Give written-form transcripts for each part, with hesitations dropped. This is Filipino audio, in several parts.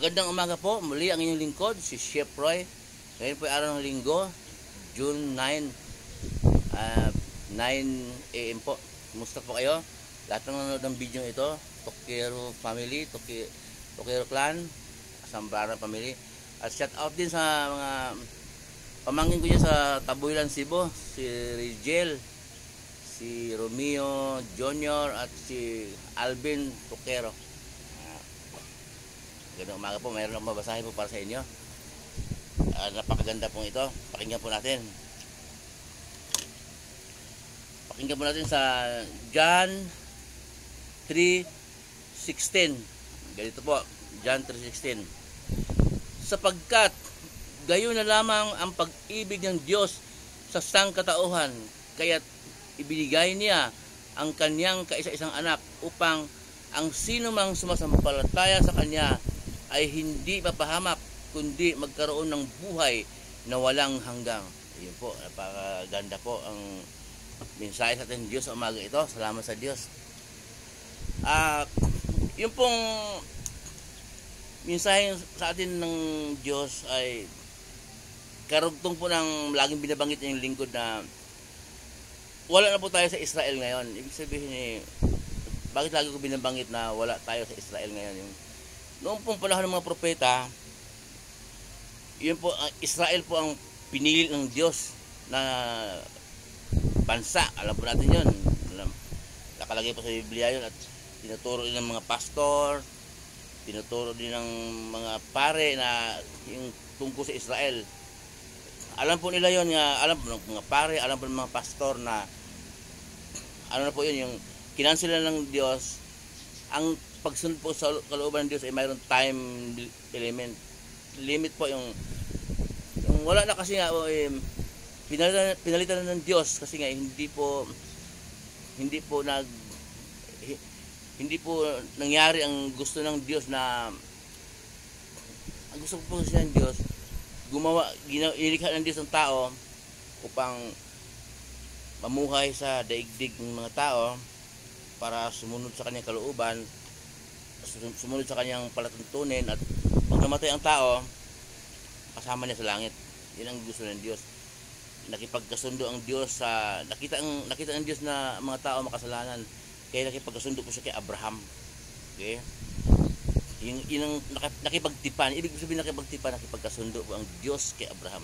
Magandang umaga po, muli ang inyong lingkod, si Chef Roy. Ngayon po ay araw ng linggo, June 9, 9 AM po. Kumusta po kayo? Lahat ng nanonood ng video ito, Tokero Family, Tokero Clan, Sambrana Family. At shout out din sa mga pamangkin ko dyan sa Tabuilan, Cebu, si Rigel, si Romeo Jr. at si Alvin Tokero. Magandang umaga po, mayroon akong mabasahin po para sa inyo. Napakaganda pong ito. Pakinggan po natin. Pakinggan po natin sa John 3:16. Ganito po, John 3:16. Sapagkat gayon na lamang ang pag-ibig ng Diyos sa sangkatauhan, kaya't ibinigay niya ang kanyang kaisa-isang anak upang ang sino mang sumasampalataya sa kanya ay hindi mapahamak, kundi magkaroon ng buhay na walang hanggang. Ayun po, napakaganda po ang mensahe sa ating Diyos sa umaga ito. Salamat sa Diyos. Yung pong mensahe sa atin ng Diyos ay karugtong po ng laging binabanggit yung lingkod na wala na po tayo sa Israel ngayon. Ibig sabihin bakit lagi ko binabanggit na wala tayo sa Israel ngayon? Noong pong panahon ng mga propeta, yun po, Israel po ang pinili ng Diyos na bansa. Alam po natin yun. Nakalagay po sa Biblia yun at tinuturo din ng mga pastor, tinuturo din ng mga pare na yung tungkol sa Israel. Alam po nila yun, alam po ng mga pare, alam po ng mga pastor na ano na po yun, yung kinansila ng Diyos. Ang pagsunod po sa kalooban ng Diyos ay mayroong time limit po yung wala na kasi nga pinalitan ng Diyos kasi nga hindi po nangyari ang gusto ng Diyos na ang gusto po siya ng Diyos ilikha ng Diyos ng tao upang mamuhay sa daigdig ng mga tao para sumunod sa kanyang kalooban, sumunod sa kanyang palatuntunin, at pag namatay ang tao kasama niya sa langit. Yun ang gusto ng Diyos. Nakipagkasundo ang Diyos sa nakita ng Diyos na mga tao makasalanan, kaya nakipagkasundo po siya kay Abraham. Okay? Yun ang nakipagtipan. Ibig sabihin nakipagkasundo po ang Diyos kay Abraham.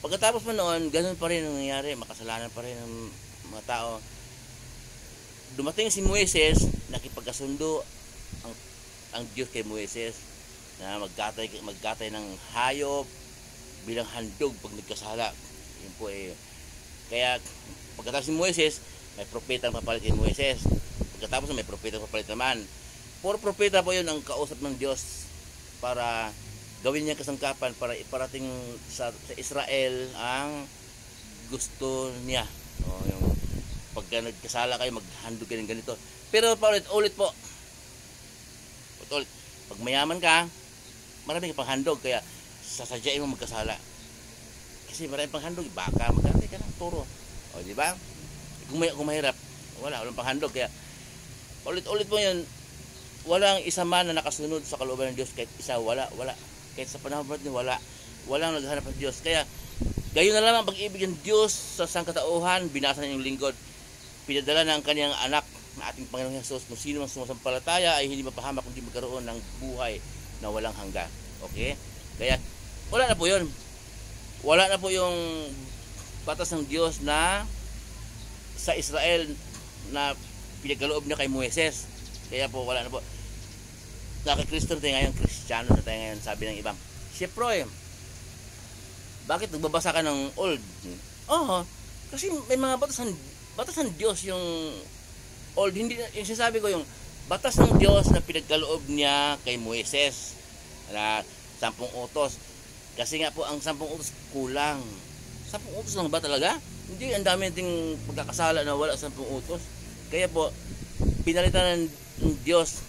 Pagkatapos mo noon, ganun pa rin ang nangyari, makasalanan pa rin ang mga tao. Dumating si Moises, nakipagkasundo ang Diyos kay Moises na magkatay ng hayop bilang handog pag nagkasala. Yun po kaya pagkatapos si Moises, may propeta ang papalit kay Moises. Pagkatapos may propeta ang papalit naman. Puro propeta po yun ang kausap ng Diyos para gawin niya kasangkapan para iparating sa Israel ang gusto niya. Yung pagka nagkasala kayo, maghandog kayo ng ganito. Pero paulit-ulit po. Pag mayaman ka, marami kang panghandog, kaya sasadyain mo magkasala. Kasi marami pang handog, baka magkantay ka ng turo. O, di ba? Kung mahirap, walang panghandog. Kaya ulit-ulit po yun, walang isa man na nakasunod sa kalooban ng Diyos. Kahit isa, wala. Kahit sa panahon natin, walang naghahanap ng Diyos. Kaya gayon na lamang ang pag-ibig ng Diyos sa sangkatauhan. Binasa na yung lingkod, pinadala na ang kanyang anak na ating Panginoong Hesus. Kung sino mang sumasampalataya ay hindi mapahamak kundi magkaroon ng buhay na walang hanggan. Okay? Kaya wala na po yun. Wala na po yung batas ng Diyos na sa Israel na pinagkaloob niya kay Moises. Kaya po wala na po. Nakakristo na tayo ngayon, Kristiyano na tayo ngayon, sabi ng ibang, Chef Roy, bakit nagbabasa ka ng old? Kasi may mga batas ng Diyos yung old. Hindi, yung sinasabi ko yung batas ng Diyos na pinagkaloob niya kay Moises na 10 utos. Kasi nga po ang 10 utos kulang. 10 utos lang ba talaga? Hindi, ang dami nating pagkakasala na wala 10 utos. Kaya po, pinalitan ng Diyos,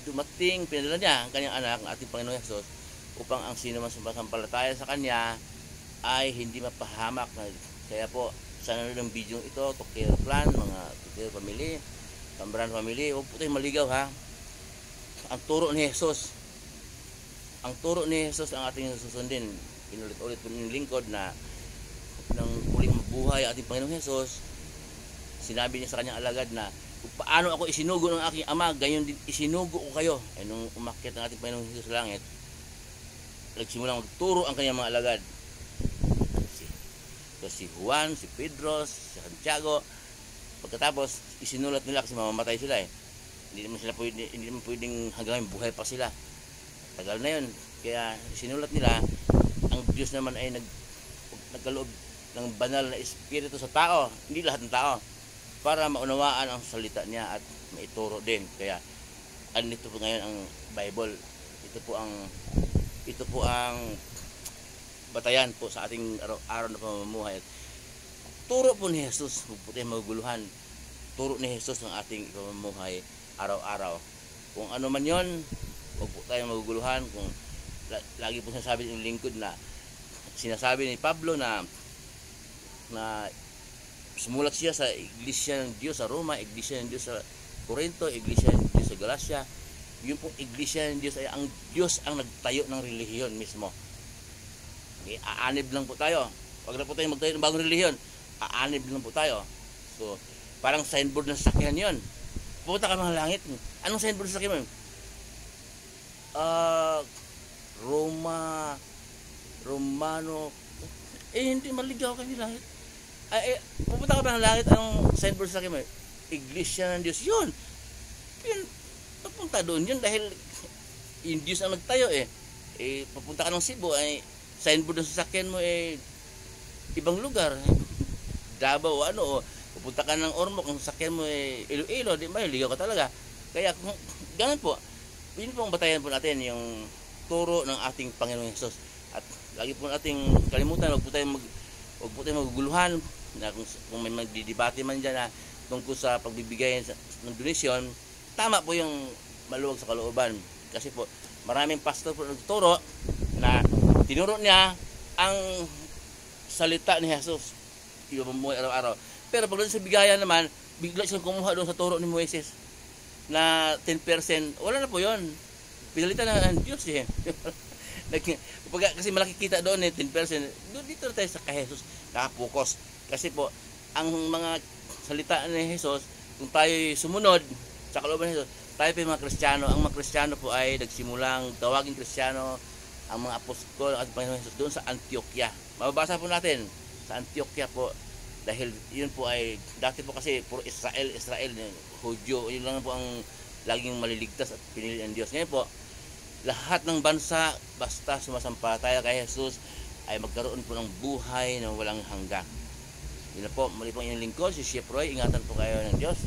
dumating, pinadala niya ang kanyang anak, ang ating Panginoong Hesus, upang ang sino man sumasampalataya sa kanya ay hindi mapahamak. Kaya po, sa nanonood ng video ito, Tokero Clan, mga Tokero Family, Sambrana Family, huwag po tayong maligaw ha. Ang turo ni Hesus, ang turo ni Jesus ang ating susundin. Inulit-ulit po ng lingkod na nang muling mabuhay ating Panginoong Jesus, sinabi niya sa kanyang alagad na kung paano ako isinugo ng aking ama, gayon din isinugo ko kayo. Ay nung umakyat ng ating Panginoong Jesus sa langit, nagsimulang magturo ang kanyang mga alagad. Si Juan, si Pedro, si Santiago. Pagkatapos, isinulat nila kasi mamamatay sila eh. Hindi naman pwedeng hanggang buhay pa sila. Tagal na yun. Kaya isinulat nila, ang Diyos naman ay nagkaloob ng banal na espiritu sa tao, hindi lahat ng tao, para maunawaan ang salita niya at maituro din. Kaya andito po ngayon ang Bible. Ito po ang batayan po sa ating araw-araw na pamumuhay. Turo po ni Jesus, huwag po tayong maguguluhan. Turo ni Jesus ang ating pamumuhay araw-araw. Kung ano man yon, huwag po tayong maguguluhan. Kung lagi po sinasabi ng lingkod na sinasabi ni Pablo na sumulat siya sa Iglesia ng Diyos sa Roma, Iglesia ng Diyos sa Corinto, Iglesia ng Diyos sa Galacia. Yung pong Iglesia ng Diyos ay ang Diyos ang nagtayo ng relihiyon mismo. Okay, aanib lang po tayo. Huwag na po tayo magtayo ng bagong relihiyon. Aanib lang po tayo. So, parang signboard ng sasakyan yon. Pupunta ka ng langit. Anong signboard ng sasakyan mo? Romano. Hindi maligaw ka ng langit. Pupunta ka ba ng langit? Anong signboard sa sasakyan mo? Iglesia ng Diyos. Yun. Papunta doon yun dahil yung Diyos ang nagtayo eh. Papunta ka ng Cebu ay signboard ng sasakyan mo ibang lugar, Davao o ano, pupunta ka ng Ormoc, ang sasakyan mo Iloilo, di ba, ligaw ka talaga. Kaya kung ganun po, yun po ang batayan po natin, yung turo ng ating Panginoong Hesus. At lagi po nating kalimutan, huwag po tayong maguguluhan na kung may magdidebate man dyan na tungkol sa pagbibigay ng donasyon. Tama po yung maluwag sa kalooban, kasi po maraming pastor po nagtuturo na tinuro niya ang salita ni Jesus yung mamuhay araw-araw. Pero pag sa bigayan naman, bigla siyang kumuha doon sa turo ni Moises na 10%. Wala na po yun. Pinalitan na ng Diyos eh. Kasi malaki kita doon 10%. Dito na tayo sa kay Jesus nakapokus. Kasi po, ang mga salita ni Jesus, kung tayo sumunod sa kalooban ni Jesus, tayo po yung mga Kristiyano. Ang mga Kristiyano po ay nagsimulang tawaging Kristiyano ang mga apostol at Panginoon Jesus doon sa Antioquia. Mababasa po natin sa Antioquia po, dahil yun po ay dati po kasi puro Israel, Hudyo, yun lang po ang laging maliligtas at pinili ng Diyos. Ngayon po, lahat ng bansa basta sumasampalataya kay Jesus ay magkaroon po ng buhay na walang hanggan. Yun na po, muli po yung lingkod, si Chef Roy. Ingatan po kayo ng Diyos.